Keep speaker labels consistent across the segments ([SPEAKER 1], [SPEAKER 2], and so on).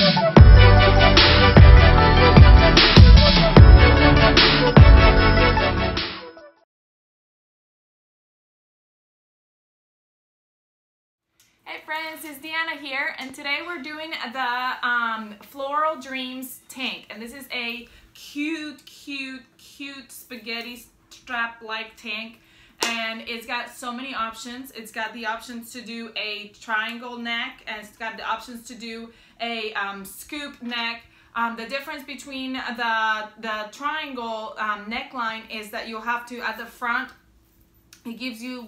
[SPEAKER 1] Hey friends, it's Deanna here, and today we're doing the Floral Dreams tank, and this is a cute spaghetti strap-like tank, and it's got so many options. It's got the options to do a triangle neck, and it's got the options to do a scoop neck. The difference between the triangle neckline is that you'll have to, at the front, it gives you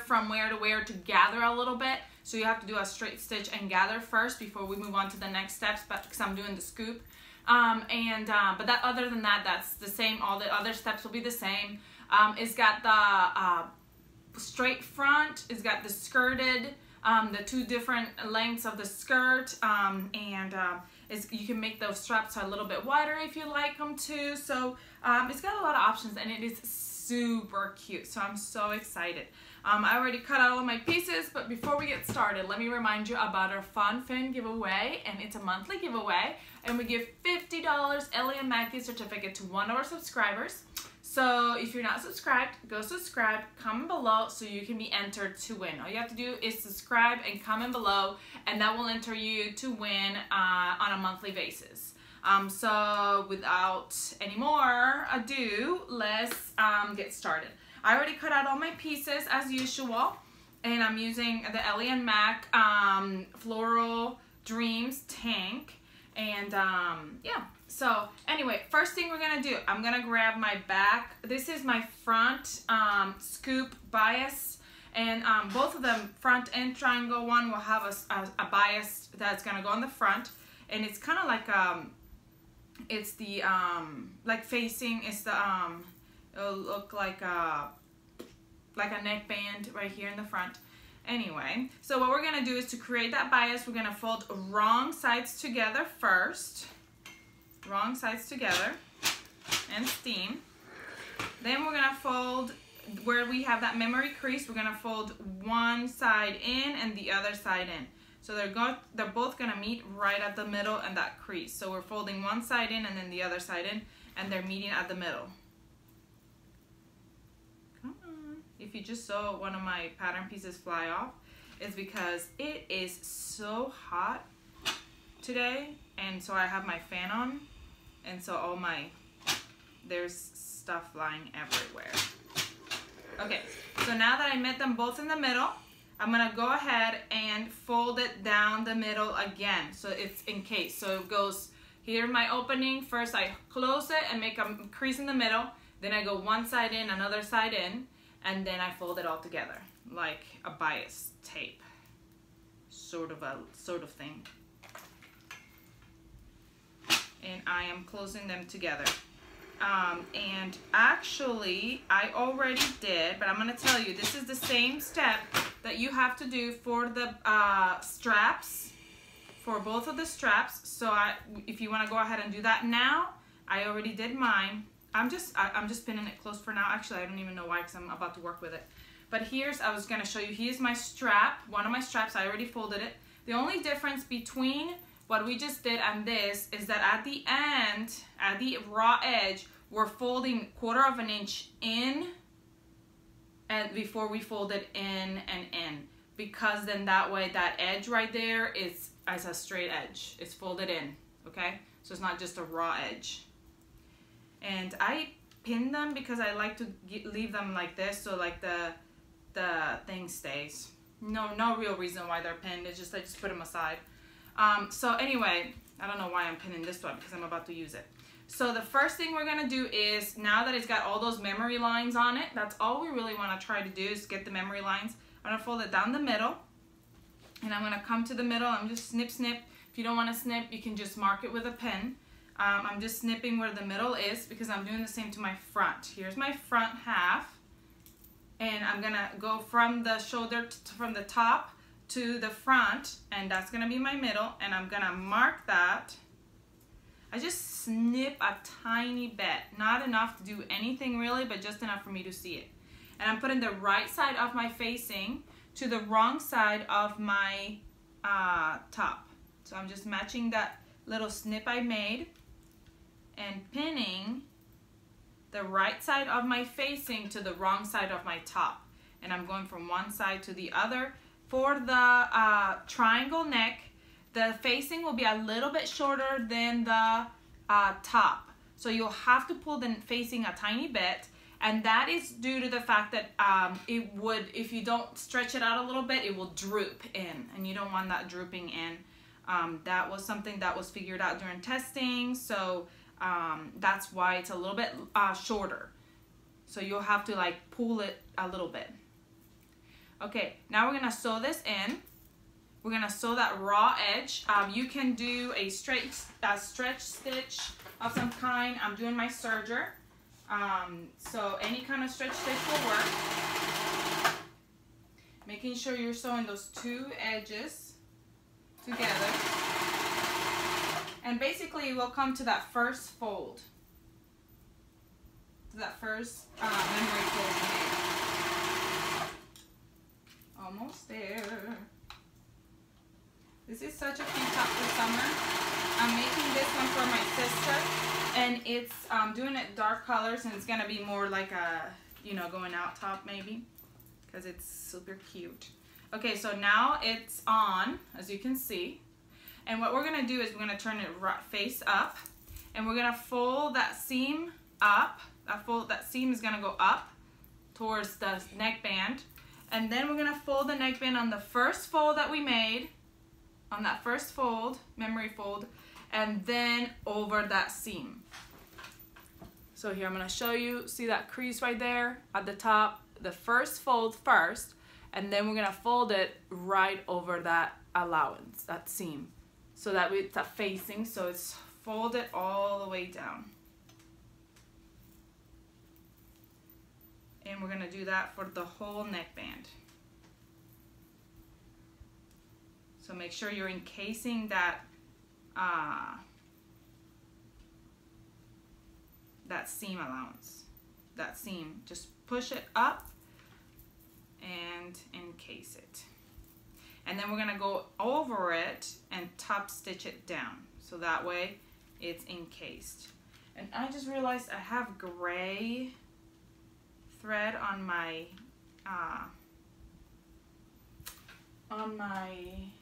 [SPEAKER 1] from where to where to gather a little bit. So you have to do a straight stitch and gather first before we move on to the next steps, but because I'm doing the scoop. But other than that, that's the same. All the other steps will be the same. It's got the straight front. It's got the skirted, the two different lengths of the skirt, you can make those straps a little bit wider if you like them to. So it's got a lot of options, and it is super cute. So I'm so excited. I already cut out all my pieces, but before we get started, let me remind you about our Fun Fin giveaway, and it's a monthly giveaway, and we give $50 Ellie and Mackie certificate to one of our subscribers. So if you're not subscribed, go subscribe, comment below so you can be entered to win. All you have to do is subscribe and comment below, and that will enter you to win on a monthly basis. So without any more ado, let's get started. I already cut out all my pieces as usual, and I'm using the Ellie and Mac Floral Dreams tank, and yeah. So anyway, first thing we're gonna do, I'm gonna grab my back. This is my front scoop bias, and both of them, front and triangle one, will have a bias that's gonna go on the front, and it's kind of like it's the like facing. It's the it'll look like a neckband right here in the front. Anyway, so what we're gonna do is, to create that bias, we're gonna fold wrong sides together first. Wrong sides together and steam. Then we're gonna fold where we have that memory crease. We're gonna fold one side in and the other side in. So they're both gonna meet right at the middle and that crease. So we're folding one side in and then the other side in, and they're meeting at the middle. Come on. If you just saw one of my pattern pieces fly off, it's because it is so hot today, and so I have my fan on, and so there's stuff flying everywhere. Okay, so now that I met them both in the middle, I'm gonna go ahead and fold it down the middle again, so it's in case. So it goes here, my opening. First I close it and make a crease in the middle, then I go one side in, another side in, and then I fold it all together like a bias tape, sort of thing. And I am closing them together. And actually I already did, but I'm gonna tell you, this is the same step that you have to do for the straps, for both of the straps. So if you want to go ahead and do that now, I already did mine. I'm just pinning it close for now. Actually, I don't even know why, because I'm about to work with it. But I was gonna show you, here's my strap, one of my straps. I already folded it. The only difference between what we just did and this is that at the end, at the raw edge, we're folding 1/4 of an inch in, and before we fold it in and in, because then that way that edge right there is as a straight edge. It's folded in, okay? So it's not just a raw edge. And I pin them because I like to leave them like this, so like the thing stays. No real reason why they're pinned. It's just I just put them aside. So anyway, I don't know why I'm pinning this one, because I'm about to use it. So the first thing we're gonna do is, now that it's got all those memory lines on it, that's all we really wanna try to do, is get the memory lines. I'm gonna fold it down the middle, and I'm gonna come to the middle. I'm just snip. If you don't wanna snip, you can just mark it with a pen. I'm just snipping where the middle is, because I'm doing the same to my front. Here's my front half, and I'm gonna go from the shoulder, from the top to the front, and that's gonna be my middle, and I'm gonna mark that. I just snip a tiny bit, not enough to do anything really, but just enough for me to see it. And I'm putting the right side of my facing to the wrong side of my top. So I'm just matching that little snip I made and pinning the right side of my facing to the wrong side of my top. And I'm going from one side to the other. For the triangle neck, the facing will be a little bit shorter than the top. So you'll have to pull the facing a tiny bit. And that is due to the fact that it would, if you don't stretch it out a little bit, it will droop in. And you don't want that drooping in. That was something that was figured out during testing. So that's why it's a little bit shorter. So you'll have to like pull it a little bit. Okay, now we're gonna sew this in. We're gonna sew that raw edge. You can do a stretch stitch of some kind. I'm doing my serger. So any kind of stretch stitch will work. Making sure you're sewing those two edges together. And basically we'll come to that first fold. To that first memory fold we made. Almost there. This is such a cute top for summer. I'm making this one for my sister, and it's doing it dark colors, and it's gonna be more like a, you know, going out top maybe, because it's super cute. Okay, so now it's on, as you can see, and what we're gonna do is we're gonna turn it face up, and we're gonna fold that seam up. That seam is gonna go up towards the neckband. And then we're gonna fold the neckband on the first fold that we made, on that first fold, memory fold, and then over that seam. So here I'm gonna show you, see that crease right there at the top, the first fold first, and then we're gonna fold it right over that allowance, that seam. So that it's a facing, so it's folded all the way down. And we're gonna do that for the whole neckband. So make sure you're encasing that that seam allowance. That seam, just push it up and encase it. And then we're gonna go over it and top stitch it down. So that way it's encased. And I just realized I have gray thread on my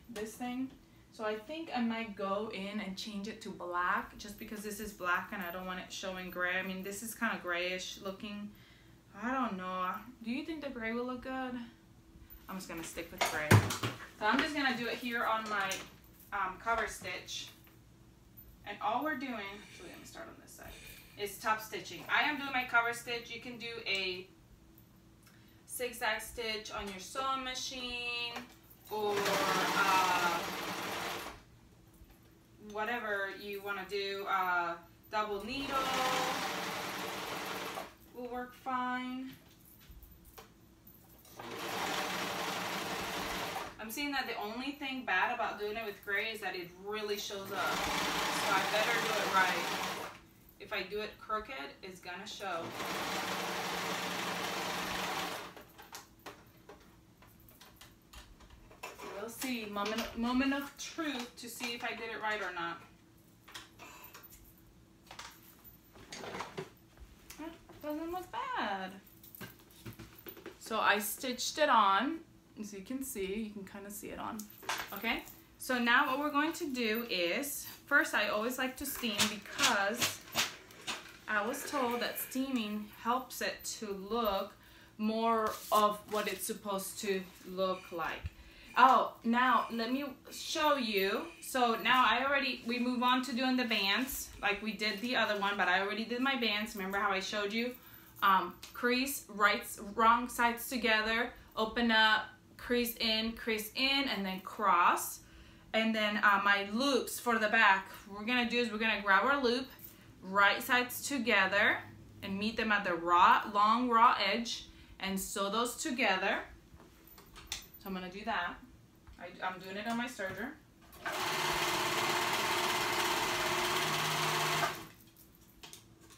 [SPEAKER 1] this thing, so I think I might go in and change it to black, just because this is black and I don't want it showing gray. I mean, this is kind of grayish looking. I don't know, do you think the gray will look good? I'm just gonna stick with gray. So I'm just gonna do it here on my cover stitch, and all we're doing, actually let me start on this side, is top stitching. I am doing my cover stitch. You can do a zigzag stitch on your sewing machine, or whatever you want to do. Double needle will work fine. I'm seeing that the only thing bad about doing it with gray is that it really shows up, so I better do it right. If I do it crooked, it's gonna show. We'll see. Moment of truth to see if I did it right or not. Doesn't look bad. So I stitched it on, as you can see. You can kind of see it on. Okay. So now what we're going to do is, first I always like to steam, because I was told that steaming helps it to look more of what it's supposed to look like. Oh, now let me show you. So now we move on to doing the bands like we did the other one, but I already did my bands. Remember how I showed you? Crease, wrong sides together, open up, crease in, and then cross. And then my loops for the back, what we're gonna do is we're gonna grab our loop, right sides together, and meet them at the long raw edge, and sew those together. So I'm gonna do that. I'm doing it on my serger.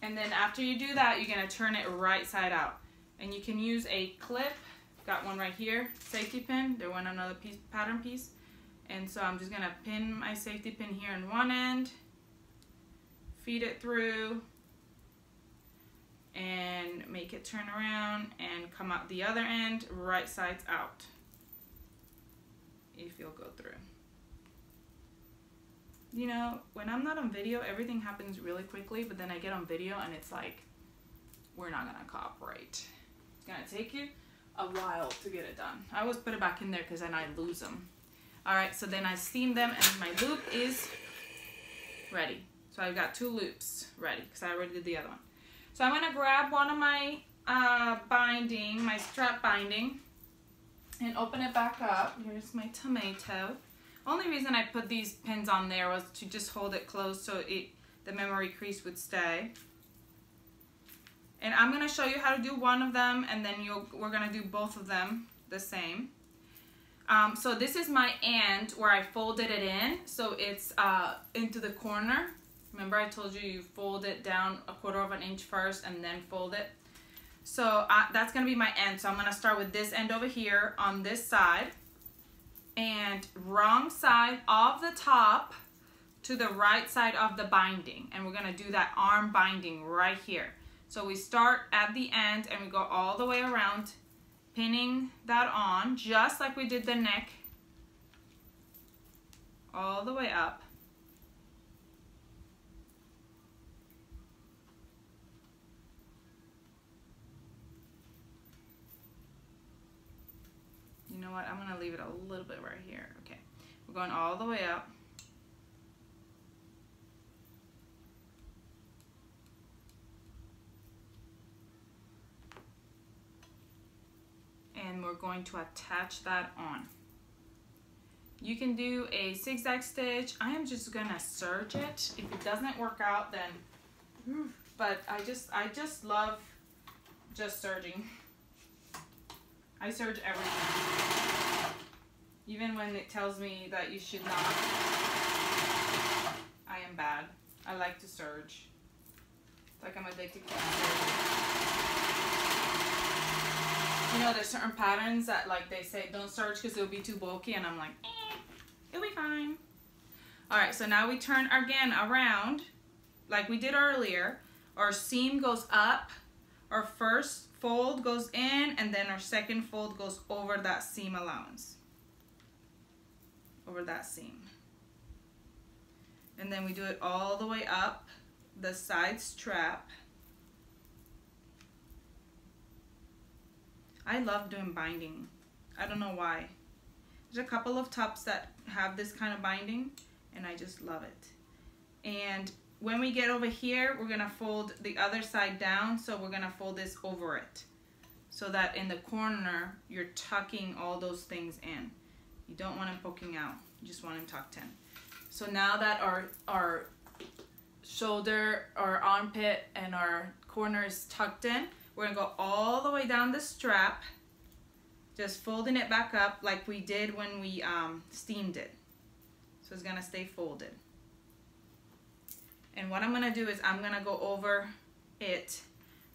[SPEAKER 1] And then after you do that, you're gonna turn it right side out. And you can use a clip, got one right here, safety pin, there went another piece, pattern piece, And so I'm just gonna pin my safety pin here in one end, feed it through, and make it turn around and come out the other end, right sides out. If you'll go through. You know, when I'm not on video, everything happens really quickly, but then I get on video and it's like, we're not gonna cooperate. It's gonna take you a while to get it done. I always put it back in there because then I lose them. All right, so then I steam them and my loop is ready. So I've got 2 loops ready because I already did the other one. So I'm gonna grab one of my binding, my strap binding, and open it back up. Here's my tomato. Only reason I put these pins on there was to just hold it closed so the memory crease would stay. And I'm gonna show you how to do one of them, and then we're gonna do both of them the same. So this is my end where I folded it in, so it's into the corner. Remember I told you fold it down 1/4 inch first and then fold it. So that's gonna be my end. So I'm gonna start with this end over here on this side, and wrong side of the top to the right side of the binding. And we're gonna do that arm binding right here. So we start at the end and we go all the way around, pinning that on, just like we did the neck, all the way up. You know what, I'm gonna leave it a little bit right here. Okay, we're going all the way up. And we're going to attach that on. You can do a zigzag stitch. I am just gonna serge it. If it doesn't work out, then, but I just love just serging. I serge everything. Even when it tells me that you should not. I am bad. I like to serge. It's like I'm addicted to serge. You know, there's certain patterns that like they say don't serge because it'll be too bulky, and I'm like, it'll be fine. All right, so now we turn again around like we did earlier. Our seam goes up, our first fold goes in, and then our second fold goes over that seam allowance. Over that seam. And then we do it all the way up the side strap. I love doing binding. I don't know why. There's a couple of tops that have this kind of binding, and I just love it. And when we get over here, we're gonna fold the other side down, so we're gonna fold this over it, so that in the corner, you're tucking all those things in. You don't want them poking out. You just want them tucked in. So now that our shoulder, our armpit, and our corner is tucked in, we're gonna go all the way down the strap, just folding it back up like we did when we steamed it. So it's gonna stay folded. And what I'm gonna do is I'm gonna go over it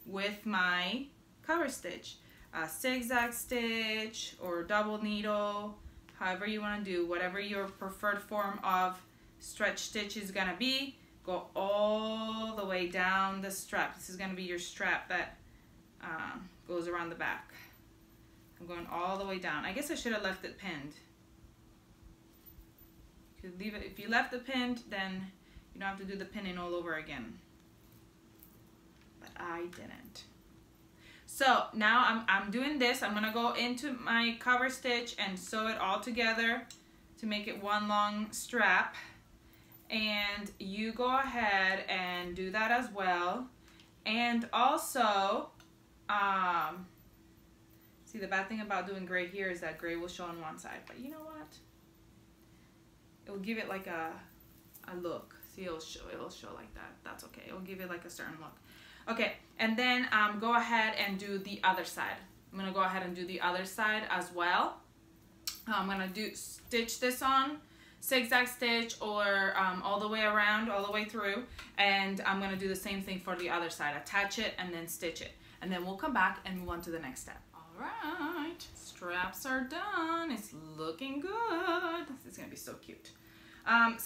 [SPEAKER 1] with my cover stitch. A zigzag stitch or double needle, however you wanna do, whatever your preferred form of stretch stitch is gonna be, go all the way down the strap. This is gonna be your strap that goes around the back. I'm going all the way down. I guess I should have left it pinned. You could leave it, if you left it pinned, then you don't have to do the pinning all over again. But I didn't. So now I'm doing this. I'm gonna go into my cover stitch and sew it all together to make it one long strap. And you go ahead and do that as well. And also, see, the bad thing about doing gray here is that gray will show on one side, but you know what? It will give it like a look. See, it'll show like that. That's okay. It'll give it like a certain look. Okay, and then go ahead and do the other side. I'm gonna go ahead and do the other side as well. I'm gonna stitch this on, zigzag stitch, or all the way around, all the way through, and I'm gonna do the same thing for the other side. Attach it and then stitch it, and then we'll come back and move on to the next step. All right, straps are done. It's looking good. This is gonna be so cute.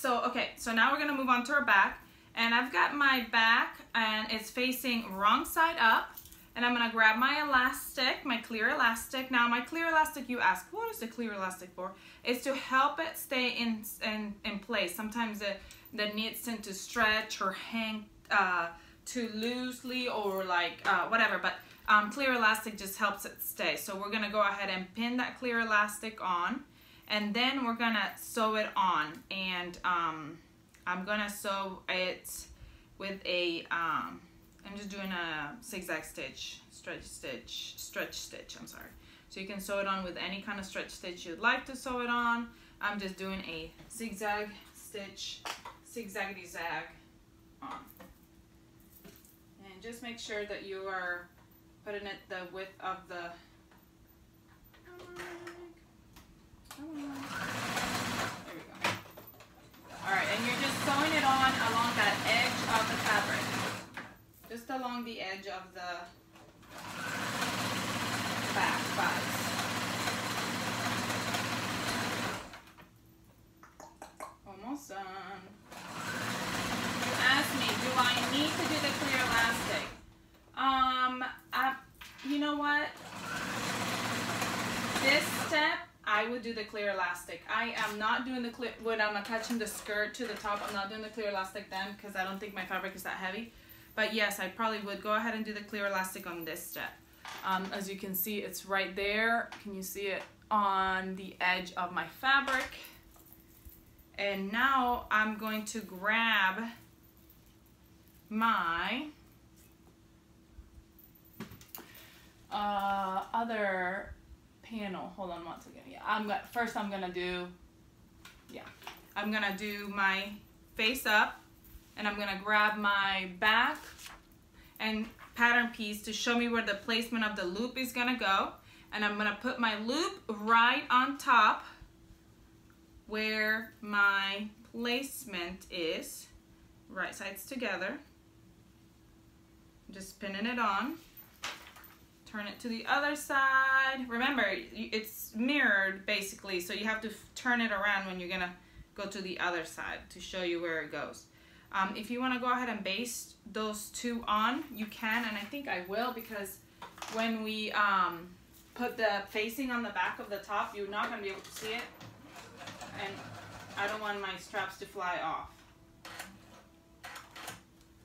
[SPEAKER 1] Okay, so now we're gonna move on to our back. And I've got my back and it's facing wrong side up. And I'm gonna grab my elastic, my clear elastic. Now my clear elastic, you ask, what is the clear elastic for? It's to help it stay in place. Sometimes the knits tend to stretch or hang too loosely or like whatever, but clear elastic just helps it stay. So we're gonna go ahead and pin that clear elastic on, and then we're gonna sew it on. And I'm gonna sew it with a I'm just doing a zigzag stitch, stretch stitch, I'm sorry. So you can sew it on with any kind of stretch stitch you'd like to sew it on. I'm just doing a zigzag stitch, zigzaggedy zag on. And just make sure that you are putting it the width of the, there we go. All right, and you're just sewing it on along that edge of the fabric. Just along the edge of the back sides. Almost done. You asked me, do I need to do the clear elastic? You know what? This step, I would do the clear elastic. I am not doing the clear, when I'm attaching the skirt to the top, I'm not doing the clear elastic then because I don't think my fabric is that heavy. But yes, I probably would go ahead and do the clear elastic on this step. As you can see, it's right there. Can you see it on the edge of my fabric? And now I'm going to grab my other panel. Hold on one second. Yeah, I'm gonna do my face up, and I'm gonna grab my back and pattern piece to show me where the placement of the loop is gonna go, and I'm gonna put my loop right on top where my placement is, right sides together. Just pinning it on. Turn it to the other side. Remember, it's mirrored basically, so you have to turn it around when you're gonna go to the other side to show you where it goes. If you want to go ahead and baste those two on, you can, and I think I will, because when we put the facing on the back of the top, you're not going to be able to see it, and I don't want my straps to fly off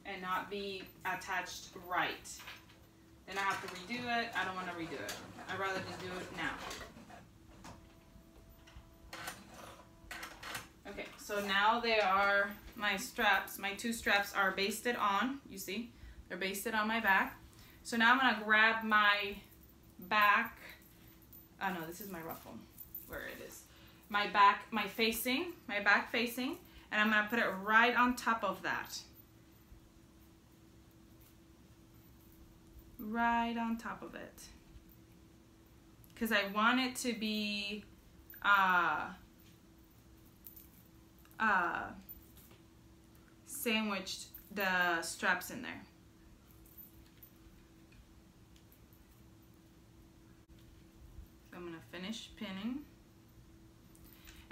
[SPEAKER 1] and not be attached right. Then I have to redo it. I don't want to redo it. I'd rather just do it now. Okay, so now they are, my straps, my two straps are basted on, you see, they're basted on my back. So now I'm gonna grab my back, oh no, this is my ruffle, where it is. My back facing, and I'm gonna put it right on top of that. Right on top of it. Because I want it to be, sandwiched the straps in there. So I'm gonna finish pinning.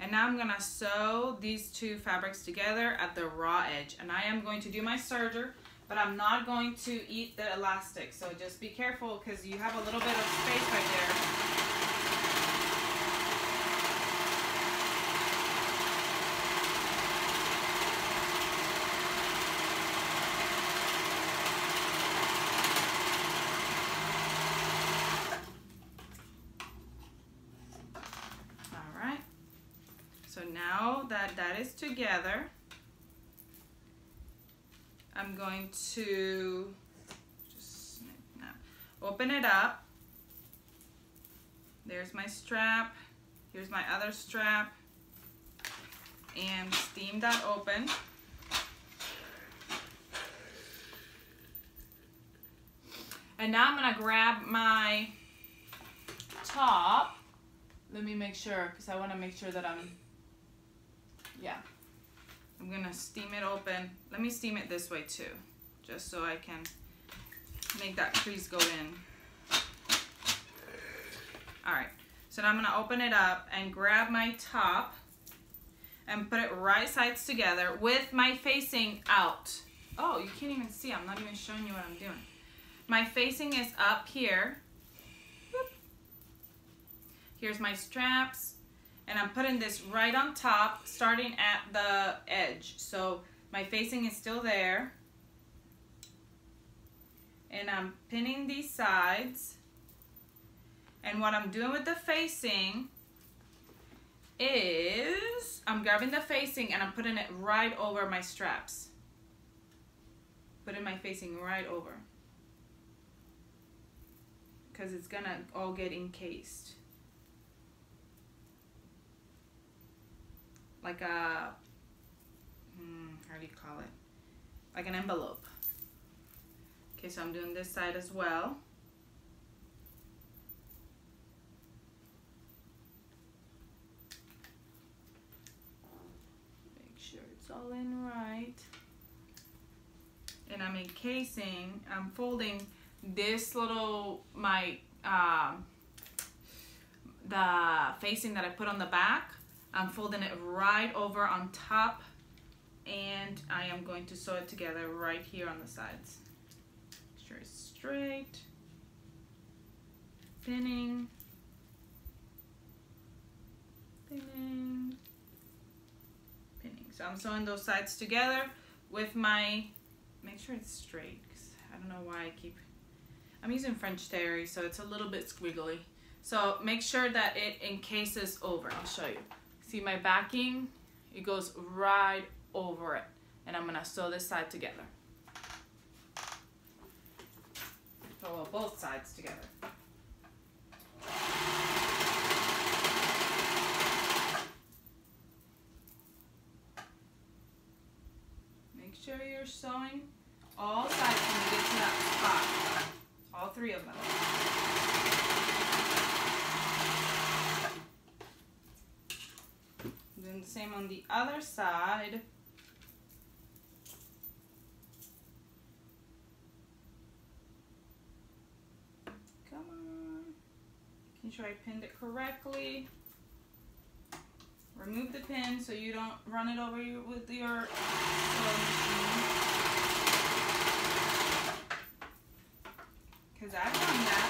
[SPEAKER 1] And now I'm gonna sew these two fabrics together at the raw edge. And I am going to do my serger, but I'm not going to eat the elastic. So just be careful because you have a little bit of space right there. So now that that is together, I'm going to just open it up. There's my strap. Here's my other strap. And steam that open. And now I'm going to grab my top. Let me make sure, because I want to make sure that I'm gonna steam it open. Let me steam it this way too, just so I can make that crease go in. All right, so now I'm gonna open it up and grab my top and put it right sides together with my facing out. Oh, you can't even see, I'm not even showing you what I'm doing. My facing is up here. Whoop. Here's my straps, and I'm putting this right on top, starting at the edge. So my facing is still there. And I'm pinning these sides. And what I'm doing with the facing is I'm grabbing the facing and I'm putting it right over my straps. Putting my facing right over. Because it's gonna all get encased. Like a, how do you call it? Like an envelope. Okay, so I'm doing this side as well. Make sure it's all in right. And I'm encasing, I'm folding this little, the facing that I put on the back, I'm folding it right over on top, and I am going to sew it together right here on the sides. Make sure it's straight, pinning, pinning, pinning. So I'm sewing those sides together with my, make sure it's straight, because I don't know why I'm using French terry, so it's a little bit squiggly. So make sure that it encases over. I'll show you. See my backing? It goes right over it. And I'm gonna sew this side together. Sew both sides together. Make sure you're sewing all sides when you get to that spot. All three of them. Then the same on the other side. Come on. Making sure I pinned it correctly. Remove the pin so you don't run it over with your sewing machine. Because I've done that.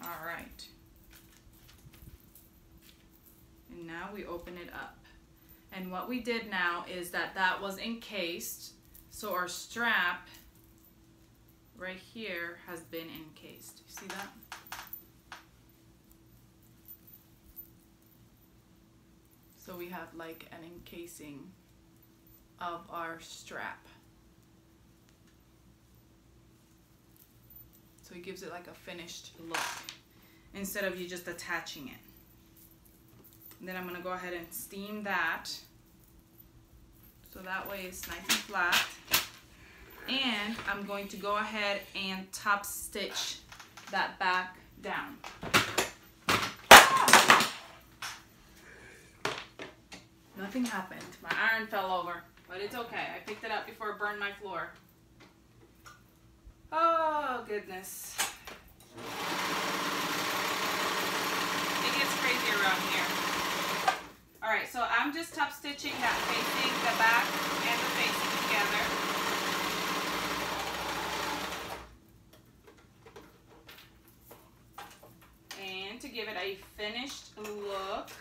[SPEAKER 1] All right. And now we open it up. And what we did now is that was encased. So our strap right here has been encased. You see that? So we have like an encasing of our strap. So it gives it like a finished look instead of you just attaching it. And then I'm gonna go ahead and steam that. So that way it's nice and flat. And I'm going to go ahead and top stitch that back down. Nothing happened. My iron fell over, but it's okay. I picked it up before it burned my floor. Oh, goodness. It gets crazy around here. All right, so I'm just top stitching that facing, the back and the facing together. And to give it a finished look.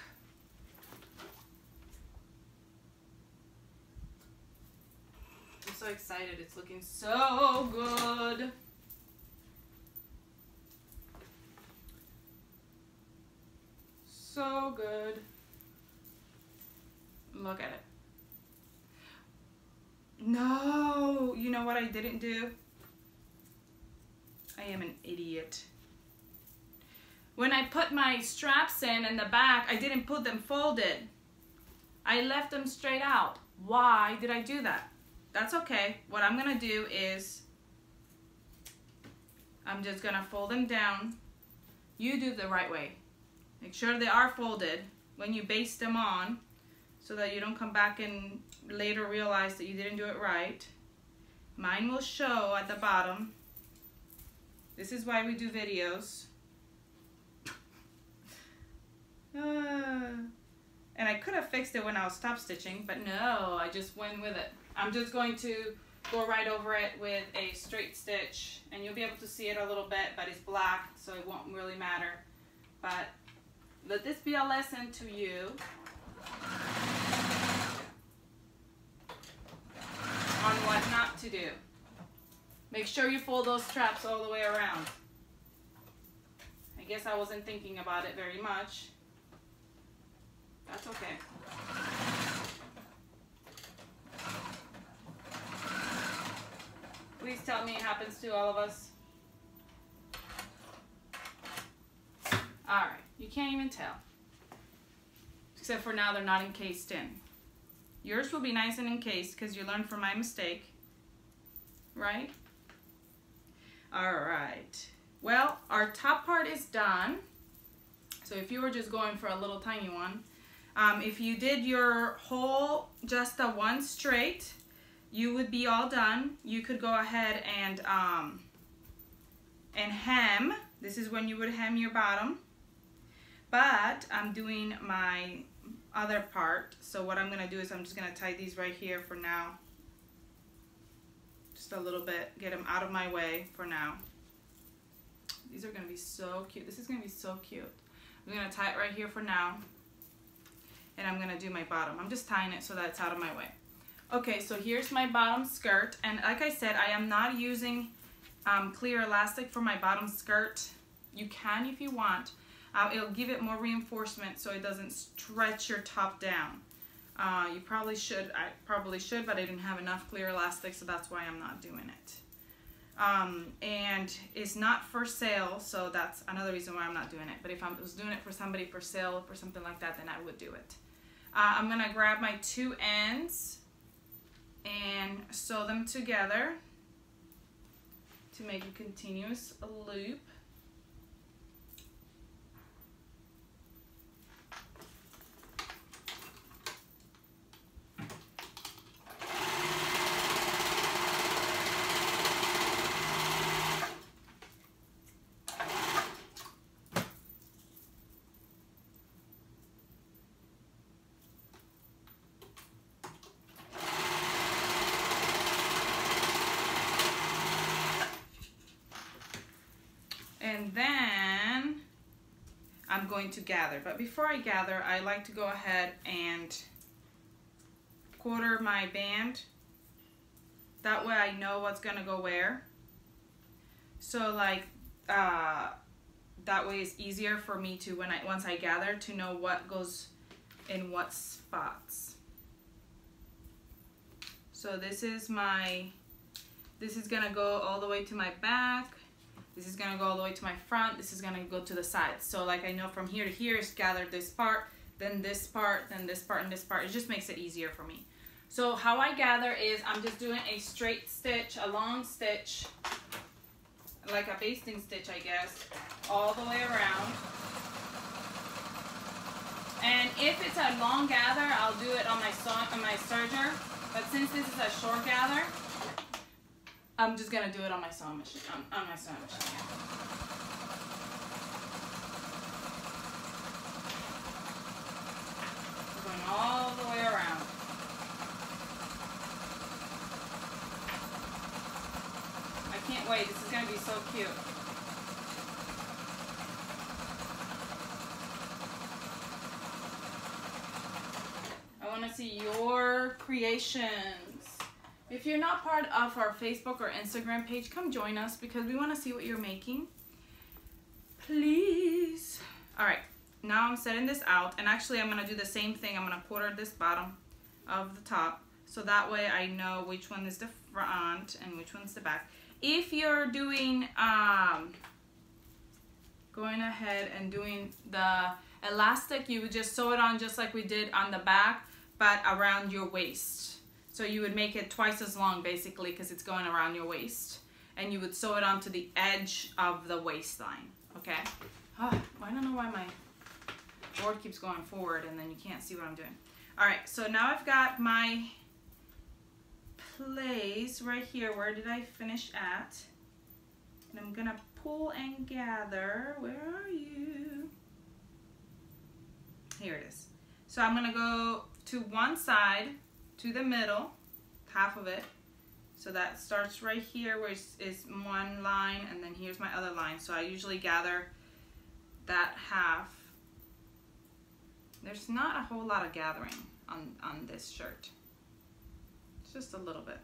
[SPEAKER 1] I'm so excited. It's looking so good. So good. Look at it. No, you know what I didn't do? I am an idiot. When I put my straps in the back, I didn't put them folded. I left them straight out. Why did I do that? That's okay. What I'm gonna do is I'm just gonna fold them down. You do it the right way. Make sure they are folded when you baste them on so that you don't come back and later realize that you didn't do it right. Mine will show at the bottom. This is why we do videos. And I could have fixed it when I was stop stitching, but no, I just went with it. I'm just going to go right over it with a straight stitch, and you'll be able to see it a little bit, but it's black, so it won't really matter. But let this be a lesson to you on what not to do. Make sure you fold those straps all the way around. I guess I wasn't thinking about it very much. That's okay. Please tell me it happens to all of us. Alright, you can't even tell. Except for now they're not encased in. Yours will be nice and encased because you learned from my mistake. Right? Alright. Well, our top part is done. So if you were just going for a little tiny one, if you did your whole, just the one straight, you would be all done. You could go ahead and hem. This is when you would hem your bottom. But I'm doing my other part. So what I'm gonna do is I'm just gonna tie these right here for now. Just a little bit, get them out of my way for now. These are gonna be so cute. This is gonna be so cute. I'm gonna tie it right here for now. And I'm gonna do my bottom. I'm just tying it so that it's out of my way. Okay, so here's my bottom skirt. And like I said, I am not using clear elastic for my bottom skirt. You can if you want. It'll give it more reinforcement so it doesn't stretch your top down. You probably should. I probably should, but I didn't have enough clear elastic, so that's why I'm not doing it. And it's not for sale, so that's another reason why I'm not doing it. But if I was doing it for somebody for sale or something like that, then I would do it. I'm gonna grab my two ends and sew them together to make a continuous loop. And then I'm going to gather. But before I gather, I like to go ahead and quarter my band. That way I know what's gonna go where. So like, that way it's easier for me to, once I gather, to know what goes in what spots. So this is gonna go all the way to my back. This is gonna go all the way to my front. This is gonna go to the sides. So like I know from here to here is gathered this part, then this part, then this part, and this part. It just makes it easier for me. So how I gather is I'm just doing a straight stitch, a long stitch, like a basting stitch, I guess, all the way around. And if it's a long gather, I'll do it on my serger. But since this is a short gather, I'm just gonna do it on my sewing machine. On my sewing machine. Going all the way around. I can't wait. This is gonna be so cute. I want to see your creations. If you're not part of our Facebook or Instagram page, come join us because we want to see what you're making. Please. All right, now I'm setting this out, and actually I'm going to do the same thing. I'm going to quarter this bottom of the top, so that way I know which one is the front and which one's the back. If you're doing, going ahead and doing the elastic, you would just sew it on just like we did on the back, but around your waist. So you would make it twice as long basically because it's going around your waist. And you would sew it onto the edge of the waistline, okay? Oh, I don't know why my board keeps going forward and then you can't see what I'm doing. All right, so now I've got my place right here. Where did I finish at? And I'm gonna pull and gather. Where are you? Here it is. So I'm gonna go to one side, to the middle, half of it. So that starts right here where is one line, and then here's my other line. So I usually gather that half. There's not a whole lot of gathering on this shirt. It's just a little bit.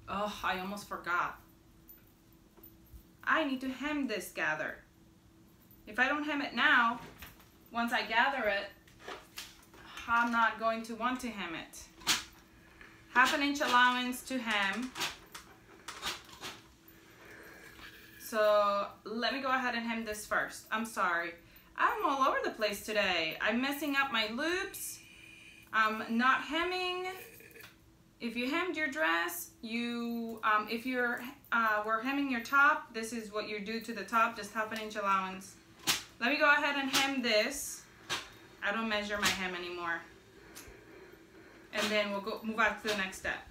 [SPEAKER 1] Oh, I almost forgot. I need to hem this gather. If I don't hem it now, once I gather it, I'm not going to want to hem it. 1/2 inch allowance to hem. So let me go ahead and hem this first. I'm sorry. I'm all over the place today. I'm messing up my loops. I'm not hemming. If you hemmed your dress, if you're were hemming your top, this is what you do to the top, just 1/2 inch allowance. Let me go ahead and hem this. I don't measure my hem anymore. And then we'll move on to the next step.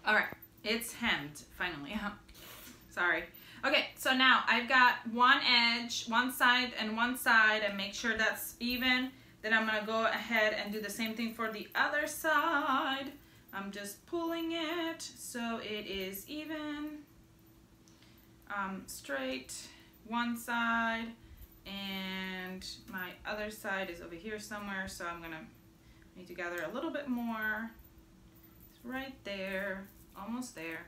[SPEAKER 1] All right, it's hemmed finally. Sorry. Okay, so now I've got one edge, one side and one side, and make sure that's even. Then I'm gonna go ahead and do the same thing for the other side. I'm just pulling it so it is even, straight, one side, and my other side is over here somewhere, so I'm gonna need to gather a little bit more. It's right there, almost there.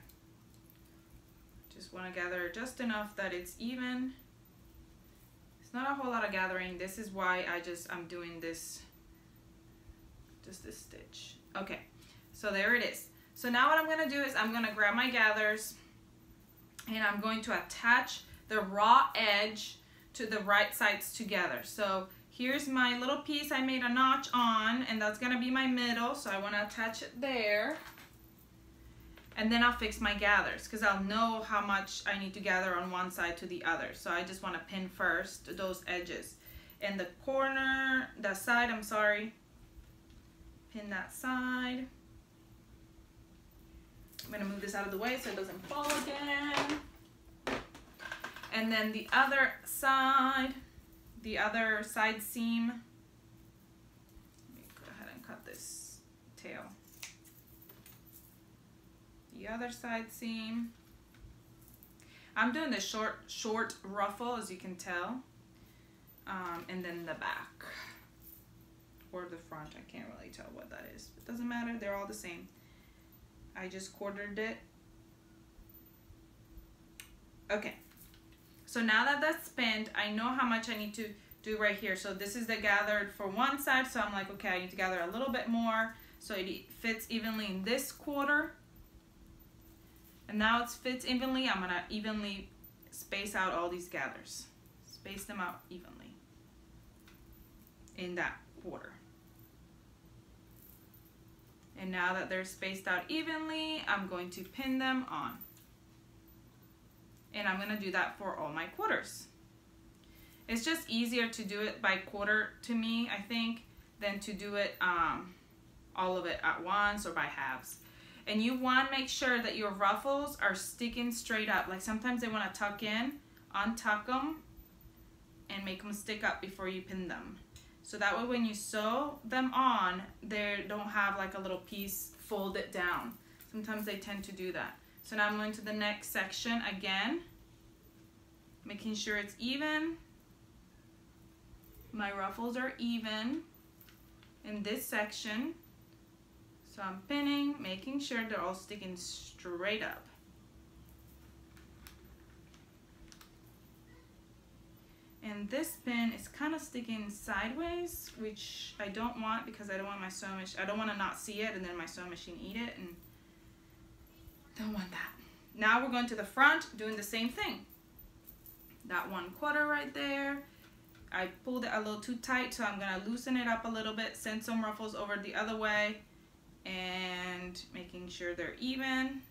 [SPEAKER 1] Just want to gather just enough that it's even. It's not a whole lot of gathering. This is why I'm doing this, just this stitch. Okay, so there it is. So now what I'm going to do is I'm going to grab my gathers and I'm going to attach the raw edge to the right sides together. So here's my little piece I made a notch on, and that's going to be my middle, so I want to attach it there. And then I'll fix my gathers because I'll know how much I need to gather on one side to the other. So I just want to pin first those edges. And the corner, the side, I'm sorry, pin that side. I'm going to move this out of the way so it doesn't fall again. And then the other side seam. Let me go ahead and cut this tail. The other side seam. I'm doing the short ruffle, as you can tell, and then the back or the front. I can't really tell what that is. It doesn't matter. They're all the same. I just quartered it. Okay. So now that that's pinned, I know how much I need to do right here. So this is the gathered for one side. So I'm like, okay, I need to gather a little bit more so it fits evenly in this quarter. And now it fits evenly. I'm gonna evenly space out all these gathers. Space them out evenly in that quarter. And now that they're spaced out evenly, I'm going to pin them on. And I'm gonna do that for all my quarters. It's just easier to do it by quarter to me, I think, than to do it all of it at once or by halves. And you want to make sure that your ruffles are sticking straight up. Like sometimes they want to tuck in, untuck them, and make them stick up before you pin them. So that way when you sew them on, they don't have like a little piece folded down. Sometimes they tend to do that. So now I'm going to the next section again, making sure it's even. My ruffles are even in this section. So I'm pinning, making sure they're all sticking straight up. And this pin is kind of sticking sideways, which I don't want because I don't want my sewing machine, I don't want to not see it and then my sewing machine eat it, and don't want that. Now we're going to the front, doing the same thing. That 1/4 right there. I pulled it a little too tight, so I'm gonna loosen it up a little bit, send some ruffles over the other way, and making sure they're even.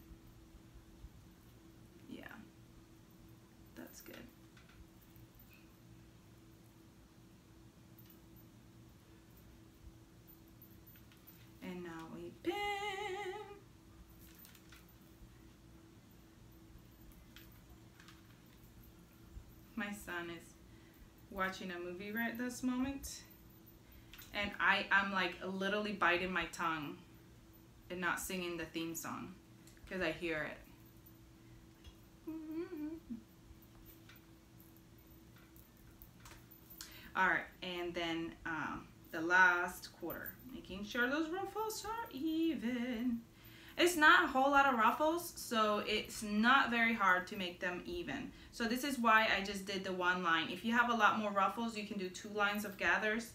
[SPEAKER 1] Yeah, that's good. And son is watching a movie right this moment, and I'm like literally biting my tongue and not singing the theme song because I hear it. All right, and then the last quarter, making sure those ruffles are even. It's not a whole lot of ruffles, so it's not very hard to make them even. So this is why I just did the one line. If you have a lot more ruffles, you can do 2 lines of gathers.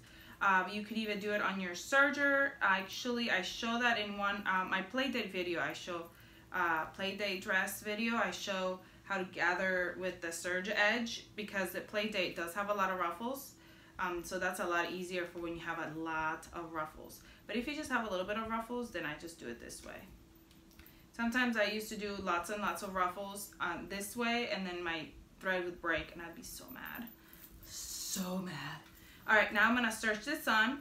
[SPEAKER 1] You could even do it on your serger. Actually, I show that in one my playdate video. I show playdate dress video. I show how to gather with the serge edge because the playdate does have a lot of ruffles. So that's a lot easier for when you have a lot of ruffles. But if you just have a little bit of ruffles, then I just do it this way. Sometimes I used to do lots and lots of ruffles this way, and then my thread would break, and I'd be so mad. So mad. All right, now I'm gonna stitch this on.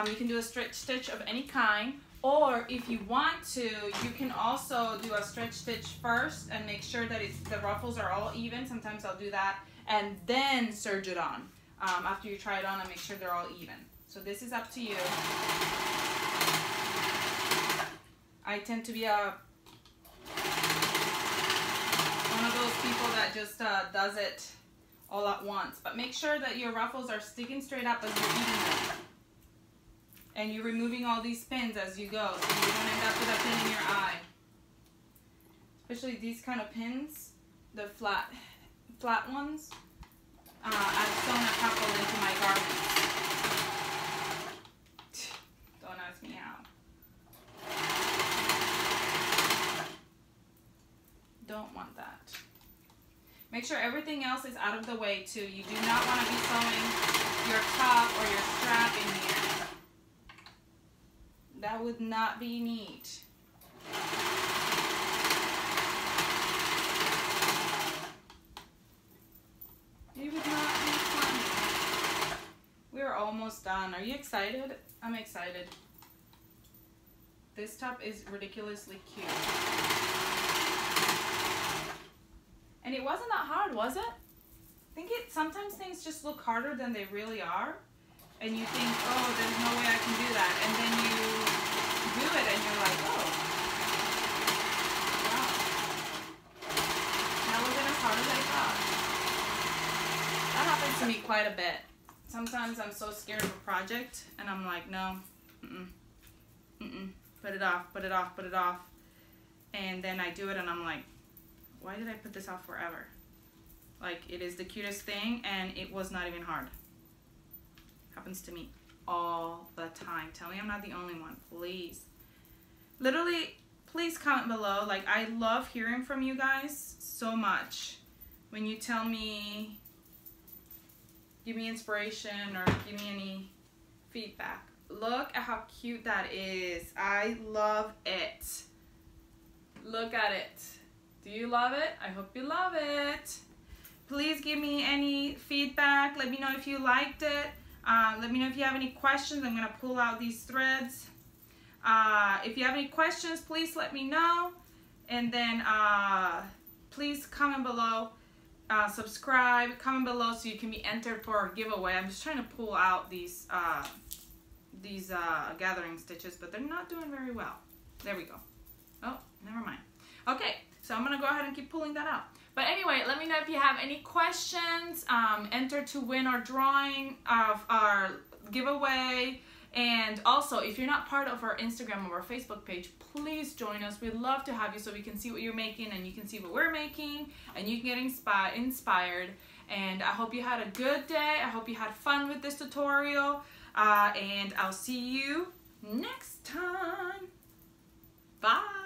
[SPEAKER 1] You can do a stretch stitch of any kind, or if you want to, you can also do a stretch stitch first and make sure that the ruffles are all even. Sometimes I'll do that, and then serge it on. After you try it on and make sure they're all even. So this is up to you. I tend to be one of those people that just does it all at once. But make sure that your ruffles are sticking straight up as you're eating them. And you're removing all these pins as you go, so you don't end up with a pin in your eye. Especially these kind of pins, the flat ones. I've sewn a couple into my garments. Don't ask me how. Don't want that. Make sure everything else is out of the way too. You do not want to be sewing your top or your strap in here. That would not be neat. It would not be fun. We're almost done. Are you excited? I'm excited. This top is ridiculously cute. And it wasn't that hard, was it? I think sometimes things just look harder than they really are. And you think, oh, there's no way I can do that. And then you do it and you're like, oh. Wow. That wasn't as hard as I thought. That happens to me quite a bit. Sometimes I'm so scared of a project and I'm like, no, put it off, put it off, put it off. And then I do it and I'm like, why did I put this off forever? Like, it is the cutest thing and it was not even hard. Happens to me all the time. Tell me I'm not the only one, please. Literally, please comment below. Like, I love hearing from you guys so much. When you tell me, give me inspiration or give me any feedback. Look at how cute that is. I love it. Look at it. Do you love it? I hope you love it. Please give me any feedback. Let me know if you liked it. Let me know if you have any questions. I'm going to pull out these threads. If you have any questions, please let me know. And then please comment below. Subscribe, comment below so you can be entered for a giveaway. I'm just trying to pull out these gathering stitches, but they're not doing very well. There we go. Oh, never mind. Okay, so I'm going to go ahead and keep pulling that out. But anyway, let me know if you have any questions. Enter to win our drawing of our giveaway. And also, if you're not part of our Instagram or our Facebook page, please join us. We'd love to have you so we can see what you're making and you can see what we're making and you can get inspired. And I hope you had a good day. I hope you had fun with this tutorial. And I'll see you next time. Bye.